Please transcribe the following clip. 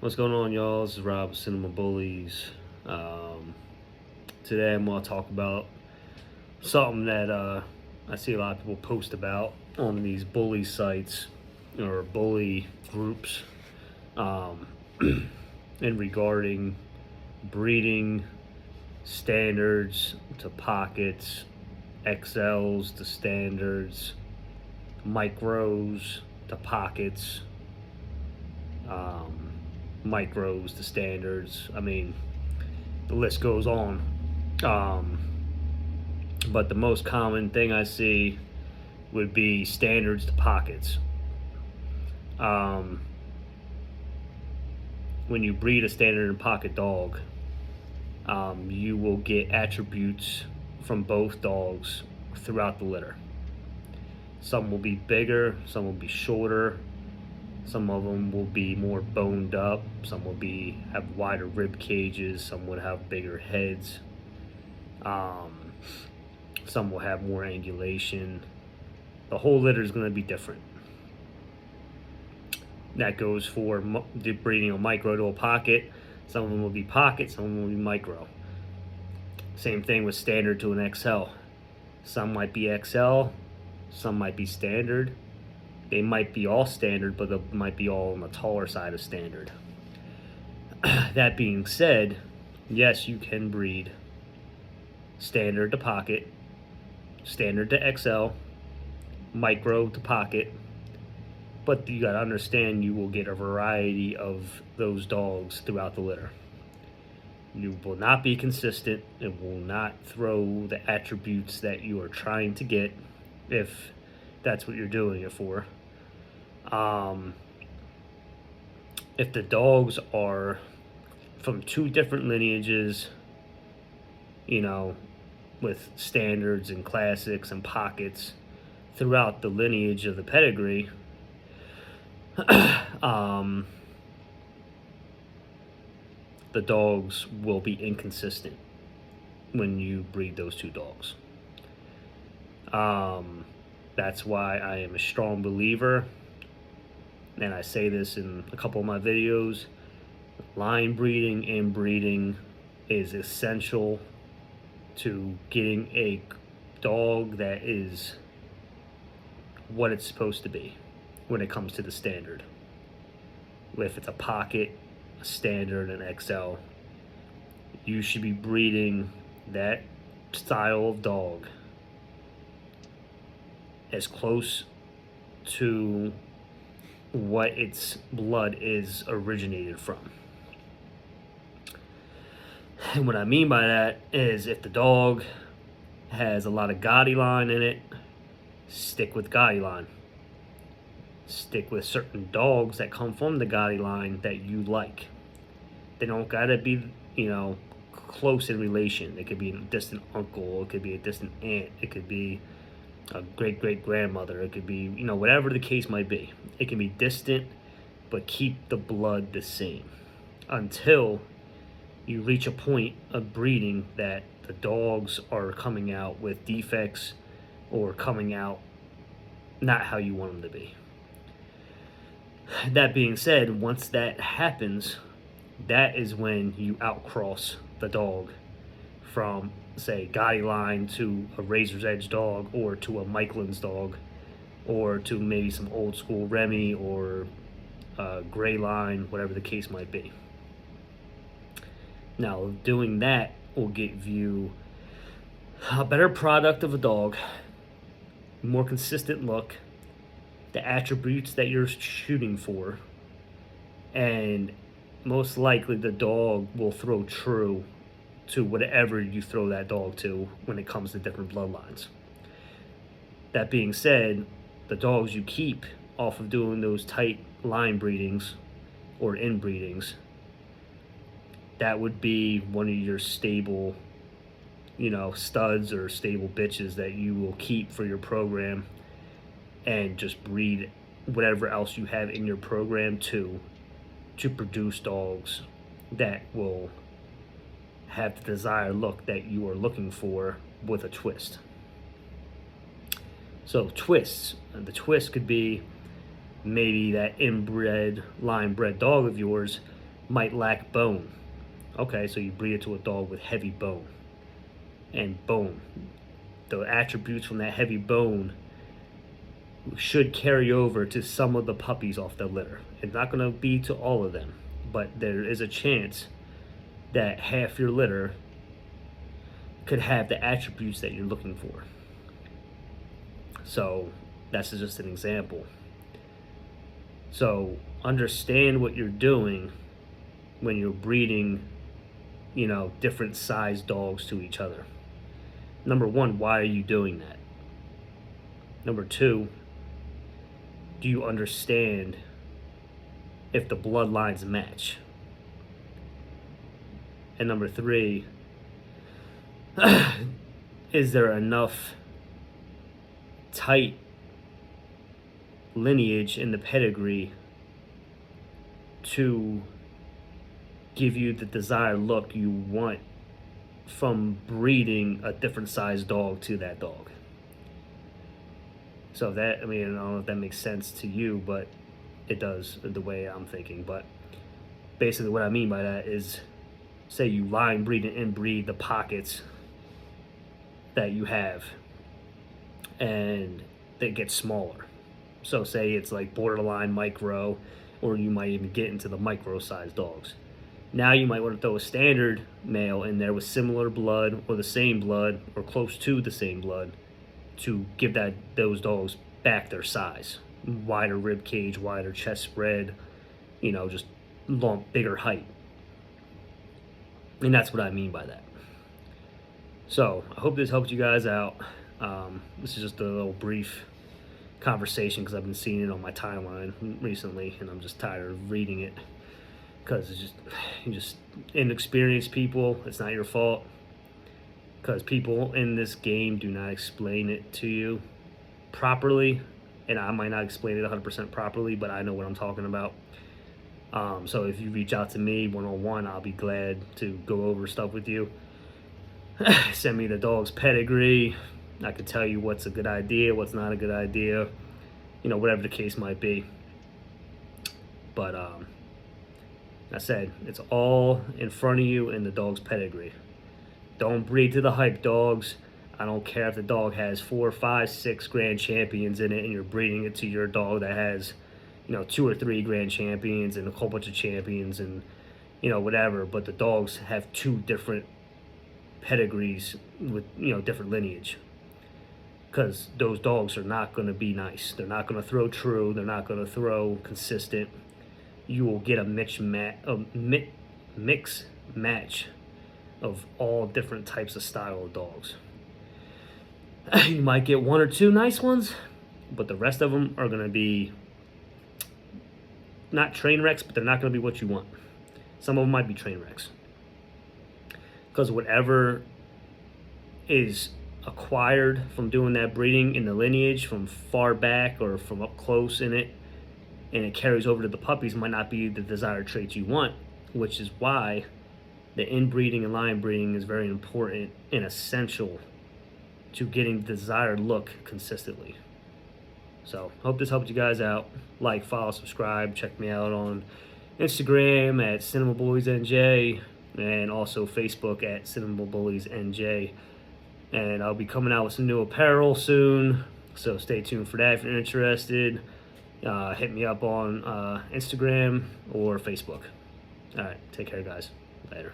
What's going on, y'all? This is Rob with CinemaBullyZ. Um, Today I'm going to talk about something that I see a lot of people post about on these bully sites or bully groups, um, and regarding breeding standards to pockets, XLs to standards, micros to pockets, um, micros to standards. I mean, the list goes on. Um, but the most common thing I see would be standards to pockets. Um, when you breed a standard and pocket dog, you will get attributes from both dogs throughout the litter. Some will be bigger, some will be shorter, some of them will be more boned up, some will have wider rib cages, some would have bigger heads. Some will have more angulation. The whole litter is going to be different. That goes for breeding a micro to a pocket. Some of them will be pocket, some of them will be micro. Same thing with standard to an XL. Some might be XL, some might be standard. They might be all standard, but they might be all on the taller side of standard. That being said, yes, you can breed standard to pocket, standard to XL, micro to pocket, but you got to understand you will get a variety of those dogs throughout the litter. You will not be consistent. It will not throw the attributes that you are trying to get, if that's what you're doing it for. If the dogs are from two different lineages, with standards and classics and pockets throughout the lineage of the pedigree, the dogs will be inconsistent when you breed those two dogs. That's why I am a strong believer, and I say this in a couple of my videos, line breeding and breeding is essential to getting a dog that is what it's supposed to be when it comes to the standard. If it's a pocket, a standard, an XL, you should be breeding that style of dog as close to what its blood is originated from. And what I mean by that is, if the dog has a lot of gaudy line in it, stick with gaudy line. Stick with certain dogs that come from the gaudy line that you like. They don't gotta be, close in relation. It could be a distant uncle, it could be a distant aunt, it could be a great-great-grandmother, it could be, whatever the case might be. It can be distant, but keep the blood the same until you reach a point of breeding that the dogs are coming out with defects or coming out not how you want them to be. That being said, once that happens, that is when you outcross the dog from, say, gaudy line to a razor's edge dog, or to a Michelin's dog, or to maybe some old school Remy or gray line, whatever the case might be. Now, doing that will give you a better product of a dog, more consistent look, the attributes that you're shooting for, and most likely the dog will throw true to whatever you throw that dog to when it comes to different bloodlines. That being said, the dogs you keep off of doing those tight line breedings or inbreedings, that would be one of your stable, studs or stable bitches that you will keep for your program, and just breed whatever else you have in your program to produce dogs that will have the desired look that you are looking for with a twist. So twists, the twist could be maybe that inbred, line bred dog of yours might lack bone. Okay, so you breed it to a dog with heavy bone. And bone, the attributes from that heavy bone should carry over to some of the puppies off the litter. It's not going to be to all of them, but there is a chance that half your litter could have the attributes that you're looking for. So that's just an example. So understand what you're doing when you're breeding, different size dogs to each other. Number one, why are you doing that? Number two, do you understand if the bloodlines match? And number three, is there enough tight lineage in the pedigree to give you the desired look you want from breeding a different size dog to that dog? So that, I don't know if that makes sense to you, but it does the way I'm thinking. But basically what I mean by that is, say you line breed and inbreed the pockets that you have and they get smaller. So say it's like borderline micro, or you might even get into the micro size dogs. Now you might want to throw a standard male in there with similar blood or the same blood or close to the same blood to give those dogs back their size. Wider rib cage, wider chest spread, just bigger height. And that's what I mean by that. So I hope this helped you guys out. This is just a little brief conversation because I've been seeing it on my timeline recently and I'm just tired of reading it because it's just inexperienced people. It's not your fault, because people in this game do not explain it to you properly, and I might not explain it 100% properly, but I know what I'm talking about. So if you reach out to me one-on-one, I'll be glad to go over stuff with you. Send me the dog's pedigree. I can tell you what's a good idea, what's not a good idea, whatever the case might be. But I said, it's all in front of you in the dog's pedigree. Don't breed to the hype dogs. I don't care if the dog has 4, 5, 6 grand champions in it and you're breeding it to your dog that has, 2 or 3 grand champions and a whole bunch of champions and, whatever. But the dogs have 2 different pedigrees with, different lineage. Because those dogs are not going to be nice. They're not going to throw true. They're not going to throw consistent. You will get a mix match of all different types of style of dogs. You might get 1 or 2 nice ones, but the rest of them are going to be not train wrecks, but they're not going to be what you want. Some of them might be train wrecks. Because whatever is acquired from doing that breeding in the lineage from far back or from up close in it, and it carries over to the puppies, might not be the desired traits you want, which is why the inbreeding and line breeding is very important and essential to getting the desired look consistently. So, hope this helped you guys out. Like, follow, subscribe. Check me out on Instagram at CinemaBullyZ and also Facebook at CinemaBullyZ. And I'll be coming out with some new apparel soon, so stay tuned for that if you're interested. Hit me up on Instagram or Facebook. All right, take care, guys. Later.